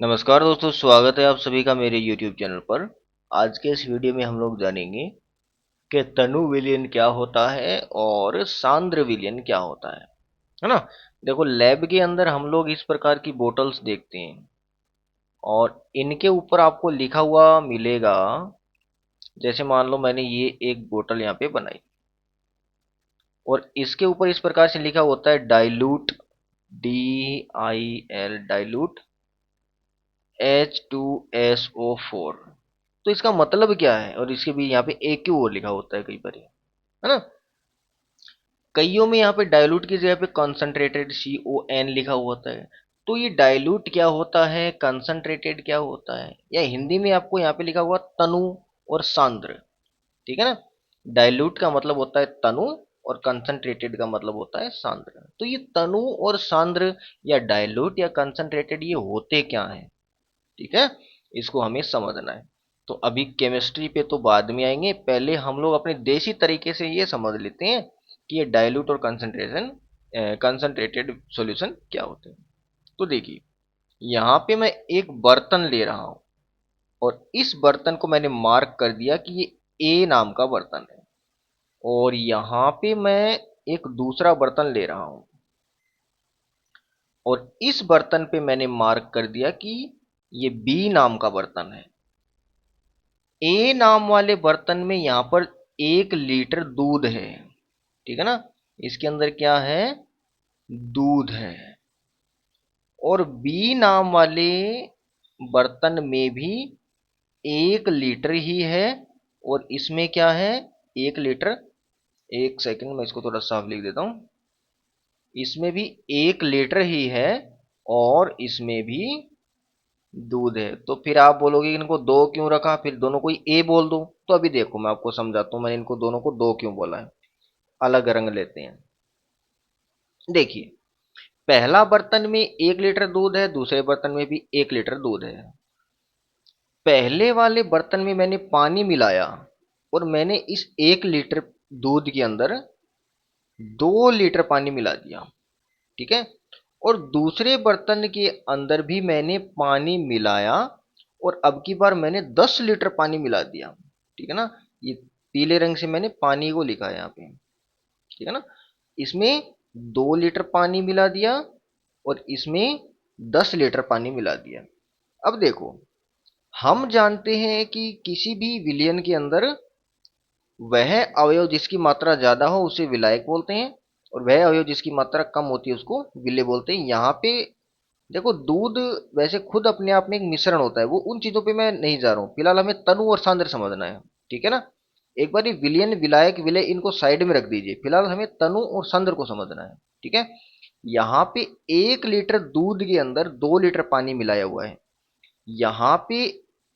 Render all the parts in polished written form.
नमस्कार दोस्तों, स्वागत है आप सभी का मेरे YouTube चैनल पर। आज के इस वीडियो में हम लोग जानेंगे कि तनु विलयन क्या होता है और सांद्र विलयन क्या होता है ना। देखो, लैब के अंदर हम लोग इस प्रकार की बोतल्स देखते हैं और इनके ऊपर आपको लिखा हुआ मिलेगा। जैसे मान लो मैंने ये एक बोतल यहाँ पे बनाई और इसके ऊपर इस प्रकार से लिखा होता है डाइल्यूट, DIL डाइल्यूट H2SO4। तो इसका मतलब क्या है, और इसके भी यहाँ पे AQ लिखा होता है कई बार, है ना। कईयों में यहाँ पे डाइल्यूट की जगह पे कंसंट्रेटेड CON लिखा हुआ होता है। तो ये डाइल्यूट क्या होता है, कंसंट्रेटेड क्या होता है, या हिंदी में आपको यहाँ पे लिखा हुआ तनु और सांद्र। ठीक है ना। डाइल्यूट का मतलब होता है तनु और कंसंट्रेटेड का मतलब होता है सांद्र। तो ये तनु और सांद्र या डाइल्यूट या कंसंट्रेटेड ये होते क्या है, ठीक है, इसको हमें समझना है। तो अभी केमिस्ट्री पे तो बाद में आएंगे, पहले हम लोग अपने देसी तरीके से ये समझ लेते हैं कि ये डाइल्यूट और कंसंट्रेटेड सॉल्यूशन क्या होते हैं। तो देखिए, यहाँ पे मैं एक बर्तन ले रहा हूँ और इस बर्तन को मैंने मार्क कर दिया कि ये ए नाम का बर्तन है। और यहाँ पे मैं एक दूसरा बर्तन ले रहा हूँ और इस बर्तन पे मैंने मार्क कर दिया कि ये बी नाम का बर्तन है। ए नाम वाले बर्तन में यहां पर 1 लीटर दूध है, ठीक है ना। इसके अंदर क्या है, दूध है। और बी नाम वाले बर्तन में भी 1 लीटर ही है और इसमें क्या है, 1 लीटर। एक सेकंड, मैं इसको थोड़ा साफ लिख देता हूं। इसमें भी 1 लीटर ही है और इसमें भी दूध है। तो फिर आप बोलोगे कि इनको दो क्यों रखा, फिर दोनों को ही ए बोल दो। तो अभी देखो, मैं आपको समझाता हूँ मैंने इनको दोनों को दो क्यों बोला है। अलग रंग लेते हैं। देखिए, पहला बर्तन में 1 लीटर दूध है, दूसरे बर्तन में भी 1 लीटर दूध है। पहले वाले बर्तन में मैंने पानी मिलाया और मैंने इस 1 लीटर दूध के अंदर 2 लीटर पानी मिला दिया, ठीक है। और दूसरे बर्तन के अंदर भी मैंने पानी मिलाया और अब की बार मैंने 10 लीटर पानी मिला दिया, ठीक है ना। ये पीले रंग से मैंने पानी को लिखा है यहाँ पे, ठीक है ना। इसमें 2 लीटर पानी मिला दिया और इसमें 10 लीटर पानी मिला दिया। अब देखो, हम जानते हैं कि किसी भी विलयन के अंदर वह अवयव जिसकी मात्रा ज्यादा हो उसे विलायक बोलते हैं और वह अवयव जिसकी मात्रा कम होती है उसको विलेय बोलते हैं। यहाँ पे देखो, दूध वैसे खुद अपने आप में एक मिश्रण होता है, वो उन चीजों पे मैं नहीं जा रहा हूँ। फिलहाल हमें तनु और सांद्र समझना है, ठीक है ना। एक बार ये विलयन, विलायक, विलय इनको साइड में रख दीजिए। फिलहाल हमें तनु और सांद्र को समझना है, ठीक है। यहाँ पे 1 लीटर दूध के अंदर 2 लीटर पानी मिलाया हुआ है। यहाँ पे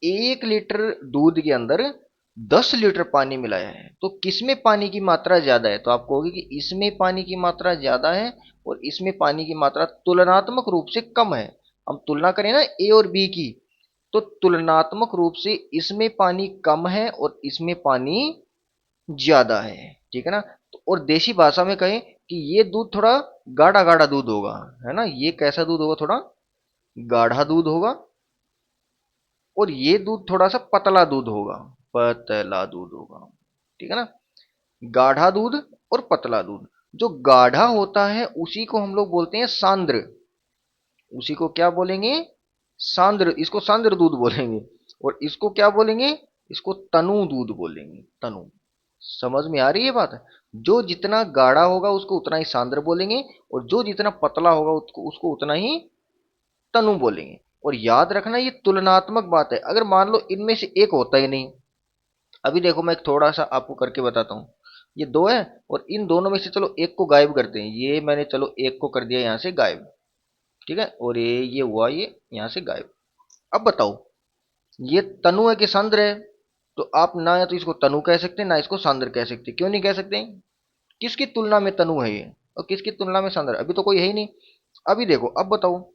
1 लीटर दूध के अंदर 10 लीटर पानी मिलाया है। तो किसमें पानी की मात्रा ज्यादा है, तो आप कहोगे कि इसमें पानी की मात्रा ज्यादा है और इसमें पानी की मात्रा तुलनात्मक रूप से कम है। हम तुलना करें ना ए और बी की, तो तुलनात्मक रूप से इसमें पानी कम है और इसमें पानी ज्यादा है, ठीक है ना। तो और देसी भाषा में कहें कि ये दूध थोड़ा गाढ़ा गाढ़ा दूध होगा, है ना। ये कैसा दूध होगा, थोड़ा गाढ़ा दूध होगा। और ये दूध थोड़ा सा पतला दूध होगा, पतला दूध होगा, ठीक है ना। गाढ़ा दूध और पतला दूध। जो गाढ़ा होता है उसी को हम लोग बोलते हैं सांद्र। उसी को क्या बोलेंगे, सांद्र। इसको सांद्र दूध बोलेंगे। और इसको क्या बोलेंगे, इसको तनु दूध बोलेंगे, तनु। समझ में आ रही है बात। जो जितना गाढ़ा होगा उसको उतना ही सांद्र बोलेंगे और जो जितना पतला होगा उसको उतना ही तनु बोलेंगे। और याद रखना, ये तुलनात्मक बात है। अगर मान लो इनमें से एक होता ही नहीं, अभी देखो मैं थोड़ा सा आपको करके बताता हूँ। ये दो है और इन दोनों में से चलो एक को गायब करते हैं। ये मैंने चलो एक को कर दिया यहाँ से गायब, ठीक है। और ये हुआ ये यहाँ से गायब। अब बताओ, ये तनु है कि सांद्र है। तो आप ना या तो इसको तनु कह सकते हैं ना इसको सांद्र कह सकते हैं। क्यों नहीं कह सकते, किसकी तुलना में तनु है ये और किसकी तुलना में सांद्र, अभी तो कोई है ही नहीं। अभी देखो, अब बताओ,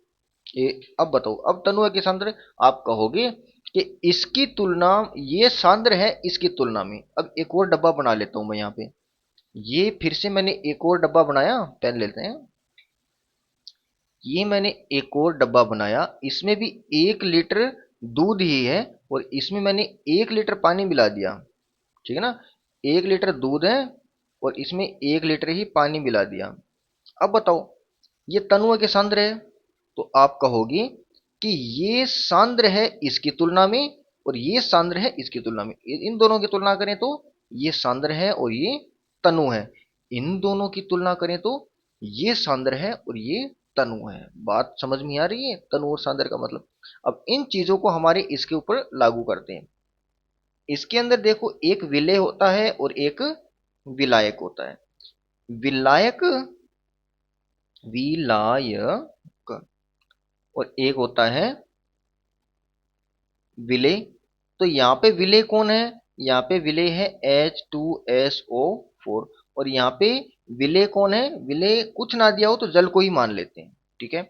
ये अब बताओ, अब तनु है कि सांद्र। आप कहोगे कि इसकी तुलना, ये सांद्र है इसकी तुलना में। अब एक और डब्बा बना लेता हूं मैं यहाँ पे। ये फिर से मैंने एक और डब्बा बनाया, पेन लेते हैं। ये मैंने एक और डब्बा बनाया, इसमें भी 1 लीटर दूध ही है और इसमें मैंने 1 लीटर पानी मिला दिया। ठीक है ना, 1 लीटर दूध है और इसमें 1 लीटर ही पानी मिला दिया। अब बताओ ये तनु है कि सांद्र है? तो आप कहोगे कि ये सांद्र है इसकी तुलना में और ये सांद्र है इसकी तुलना में। इन दोनों की तुलना करें तो ये सांद्र है और ये तनु है। इन दोनों की तुलना करें तो ये सांद्र है और ये तनु है। बात समझ में आ रही है तनु और सांद्र का मतलब? अब इन चीजों को हमारे इसके ऊपर लागू करते हैं। इसके अंदर देखो एक विलेय होता है और एक विलायक होता है। विलायक, विलायक, और एक होता है विलेय। तो यहाँ पे विलेय कौन है? यहाँ पे विलेय है H2SO4। और यहाँ पे विलेय कौन है? विलेय कुछ ना दिया हो तो जल को ही मान लेते हैं। ठीक है,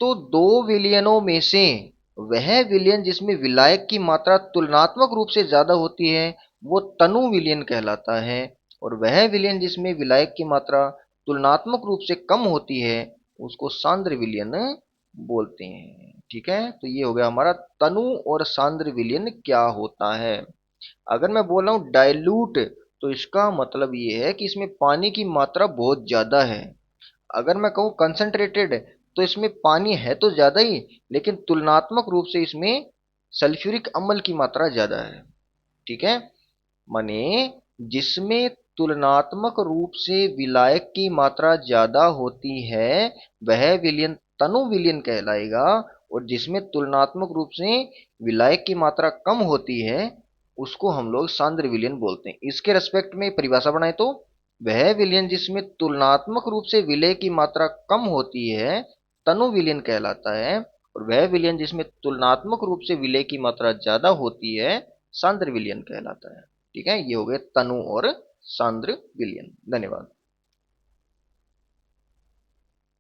तो दो विलयनों में से वह विलयन जिसमें विलायक की मात्रा तुलनात्मक रूप से ज्यादा होती है वो तनु विलयन कहलाता है, और वह विलयन जिसमें विलायक की मात्रा तुलनात्मक रूप से कम होती है उसको सांद्र विलयन बोलते हैं। ठीक है, तो ये हो गया हमारा तनु और सांद्र विलयन क्या होता है। अगर मैं बोल रहा हूँ डाइल्यूट, तो इसका मतलब ये है कि इसमें पानी की मात्रा बहुत ज्यादा है। अगर मैं कहूँ कंसंट्रेटेड, तो इसमें पानी है तो ज्यादा ही, लेकिन तुलनात्मक रूप से इसमें सल्फ्यूरिक अम्ल की मात्रा ज्यादा है। ठीक है, माने जिसमें तुलनात्मक रूप से विलायक की मात्रा ज्यादा होती है वह विलयन तनु विलयन कहलाएगा, और जिसमें तुलनात्मक रूप से विलायक की मात्रा कम होती है उसको हम लोग सांद्र विलयन बोलते हैं। इसके रेस्पेक्ट में परिभाषा बनाए तो वह विलयन जिसमें तुलनात्मक रूप से विलेय की मात्रा कम होती है तनु विलयन कहलाता है, और वह विलयन जिसमें तुलनात्मक रूप से विलेय की मात्रा ज्यादा होती है सांद्र विलयन कहलाता है। ठीक है, ये हो गए तनु और सांद्र विलयन। धन्यवाद।